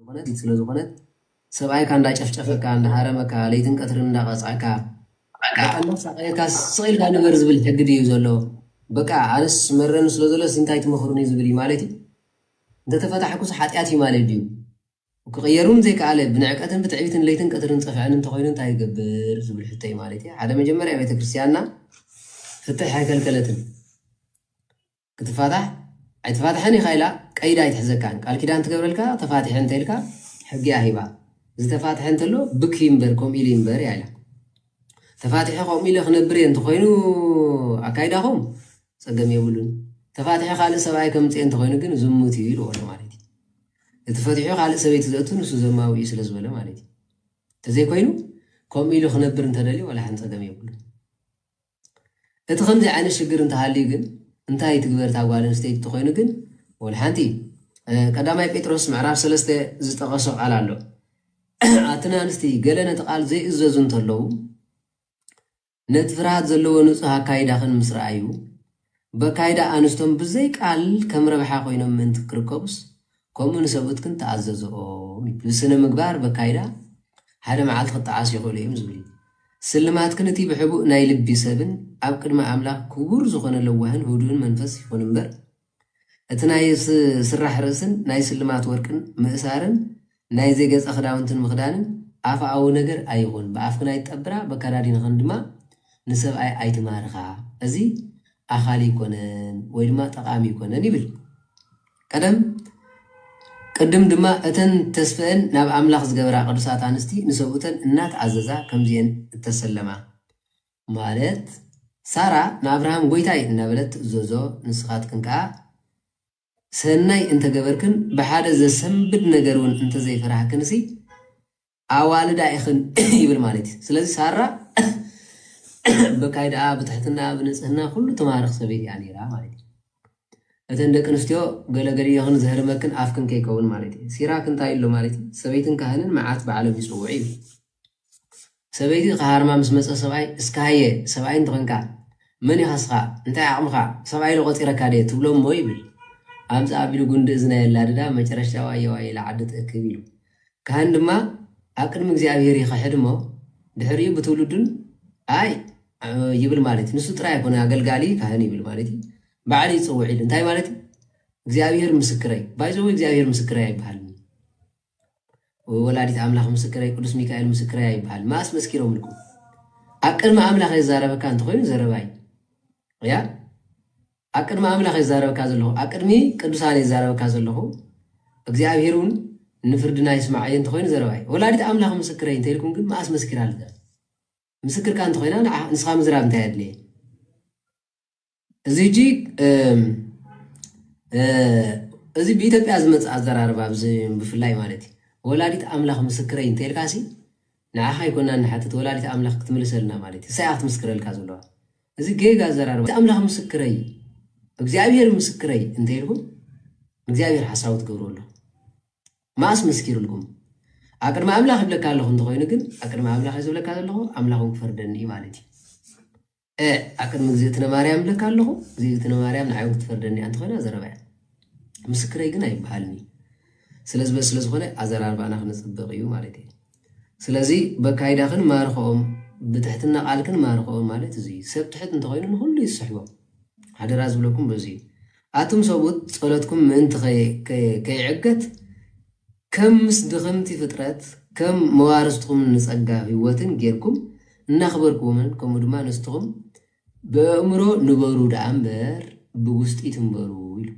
ዝኾነት ስለ ዝኾነት ሰብኣይ ካንዳ ጨፍጨፈካ እንዳ ሃረመካ ለይትን ቀትርን እንዳቀፅዓካ በቃ ሳቀየካ ስኢልካ ንበር ዝብል ሕግድ እዩ ዘሎ በቃ ኣነስ መረን ስለ ዘሎ እንታይ ትመክሩኒ ዝብል ማለት እዩ እንተተፈታሕኩስ ሓጢኣት እዩ ማለት እዩ ክቅየሩን ዘይከኣለ ብንዕቀትን ብትዕቢትን ለይትን ቀትርን ፀፍዕን እንተኮይኑ እንታይ ይገብር ዝብል ሕተይ ማለት እዩ ሓደ መጀመርያ ቤተክርስትያንና ፍትሕ ኣይከልከለትን ክትፋታሕ ኣይተፋትሐን ኢኻ ኢላ ቀይዳ ኣይትሕዘካን ቃል ኪዳን ትገብረልካ ተፋቲሐ እንተይልካ ሕጊ ኣሂባ ዝተፋትሐ እንተሎ ብክ ይምበር ከምኡ ኢሉ ይምበር እያ ኢላ ተፋቲሐ ከምኡ ኢሉ ክነብር እየ እንተኮይኑ ኣካይዳኹም ፀገም የብሉን ተፋቲሐ ካልእ ሰብኣይ ከምፅእ እንተኮይኑ ግን ዝሙት እዩ ኢልዎ ማለት እዩ እቲ ፈቲሑ ካልእ ሰበይቲ ዘእቱ ንሱ ዘማዊ እዩ ስለ ዝበለ ማለት እዩ ተዘይኮይኑ ከምኡ ኢሉ ክነብር እንተደልዩ ወላ ሓን ፀገም የብሉን እቲ ከምዚ ዓይነት ሽግር እንተሃልዩ ግን እንታይ ትግበር ታጓል ኣንስተይቲ ትኮይኑ ግን ወላ ሓንቲ ቀዳማይ ጴጥሮስ ምዕራፍ 3 ዝጠቐሶ ቃል ኣሎ ኣትና ኣንስቲ ገለ ነቲ ቃል ዘይእዘዙ እንተለዉ ነቲ ፍርሃት ዘለዎ ንፁህ ኣካይዳኽን ምስ ረኣዩ በካይዳ ኣንስቶም ብዘይ ቃል ከም ረብሓ ኮይኖም ምእንቲ ክርከቡስ ከምኡ ንሰብኡትክን ተኣዘዝኦም ብስነ ምግባር በካይዳ ሓደ መዓልቲ ክጠዓስ ይኽእሉ እዮም ዝብል ስልማትክን እቲ ብሕቡእ ናይ ልቢ ሰብን ኣብ ቅድሚ ኣምላኽ ክቡር ዝኾነ ለዋህን ህዱእን መንፈስ ይኹን እምበር እቲ ናይ ስራሕ ርእስን ናይ ስልማት ወርቅን ምእሳርን ናይ ዘይገፀ ክዳውንትን ምኽዳንን ኣፍኣዊ ነገር ኣይኹን ብኣፍክን ኣይትጠብራ በከዳዲንኽን ድማ ንሰብኣይ ኣይትማርኻ እዚ ኣኻሊ ይኮነን ወይ ድማ ጠቃሚ ይኮነን ይብል ቅድም ድማ እተን ተስፈአን ናብ ኣምላኽ ዝገበራ ቅዱሳት ኣንስቲ ንሰብኡተን እናተዓዘዛ ከምዚአን እተሰለማ ማለት ሳራ ንኣብርሃም ጎይታይ እናበለት ትእዘዞ ንስኻትክን ከዓ ሰናይ እንተገበርክን ብሓደ ዘሰንብድ ነገር እውን እንተዘይፈራሕክንሲ ኣዋልዳ ኢኽን ይብል ማለት እዩ ስለዚ ሳራ በካይድኣ ብትሕትና ብንፅህና ኩሉ ተማርኽ ሰበይቲ እያ ነይራ ማለት እዩ እተን ደቂ ኣንስትዮ ገለገሊ ይኹን ዘህርመክን ኣፍክን ከይከውን ማለት እዩ ሲራክ እንታይ ኢሎ ማለት እዩ ሰበይትን ካህንን መዓት በዓሎም ይፅውዑ እዩ ሰበይቲ ካሃርማ ምስ መፀ ሰብኣይ እስካሃየ ሰብኣይ እንትኾንካ መን ይኸስኻ እንታይ ዓቕምኻ ሰብኣይ ለቆፂረካ ደ ትብሎም ሞ ይብል ኣምፃ ኣቢሉ ጉንዲ እዝና የላድዳ መጨረሻ ዋየ ለዓዲ ትእክብ ኢሉ ካህን ድማ ኣብ ቅድሚ እግዚኣብሔር ይኸሕድ ሞ ድሕሪኡ ብትውልዱን ኣይ ይብል ማለት እዩ ንሱ ጥራይ ኣይኮነ ኣገልጋሊ ካህን ይብል ማለት እዩ ባዕሊ ይፅውዕ ኢሉ እንታይ ማለት እዩ እግዚኣብሔር ምስክረይ ባይዘው እግዚኣብሔር ምስክረይ ኣይበሃል ወላዲት ኣምላኽ ምስክረይ ቅዱስ ሚካኤል ምስክረይ ኣይበሃል ማስ መስኪሮም ልኩም ኣብ ቅድሚ ኣምላኽ የዛረበካ እንተኮይኑ ዘረባይ ያ ኣብ ቅድሚ ኣምላኽ የዛረበካ ዘለኹ ኣብ ቅድሚ ቅዱሳን የዛረበካ ዘለኹ እግዚኣብሔር እውን ንፍርድና ይስማዕ እየ እንተኮይኑ ዘረባይ ወላዲት ኣምላኽ ምስክረይ እንተይልኩም ግን ማስ መስኪር ኣለ ምስክርካ እንተኮይና ንስኻ ምዝራብ እንታይ ኣድልየ እዚ ብኢትዮጵያ ዝመፅእ ኣዘራርባ ብፍላይ ማለት እዩ ወላዲት ኣምላኽ ምስክረይ እንተይልካሲ ንዓኻ ይኮና ንሓትት ወላዲት ኣምላኽ ክትምልሰልና ማለት እዩ ሳይ ክትምስክረልካ ዘለዋ እዚ ጌጋ ኣዘራርባ ኣምላኽ ምስክረይ እግዚኣብሔር ምስክረይ እንተይልኩም እግዚኣብሔር ሓሳቡ ትገብሩ ኣሎ ማስ መስኪሩልኩም ኣብ ቅድሚ ኣምላኽ ይብለካ ኣለኹ እንተኮይኑ ግን ኣብ ቅድሚ ኣምላኽ ዝብለካ ዘለኹ ኣምላኽ ክፈርደኒ ማለት እዩ ኣብ ቅድሚ ግዝእትነ ማርያም ይብለካ ኣለኹ ግዝእትነ ማርያም ንዓይ ክትፈርደኒ እንተኮይና ዘረባያ ምስክረይ ግን ኣይበሃልኒ ስለዝኾነ ኣዘራርባና ክንፅብቕ እዩ ማለት እዩ ስለዚ በካይዳኽን ማርኽኦም ብትሕትና ቃልክን ማርኽኦም ማለት እዚ ሰብ ትሕት እንተኮይኑ ንኩሉ ይስሕቦም ሓደራ ዝብለኩም በዚ ኣቱም ሰቡት ጸሎትኩም ምእንቲ ከይዕገት ከም ምስ ድኽምቲ ፍጥረት ከም መዋርስትኩም ንጸጋ ህይወትን ጌርኩም እናኽበርኩምን ከምኡ ድማ ንስትኹም በእምሮ ንበሩ ደኣ እምበር ብውሽጢ ትንበሩ ኢሉ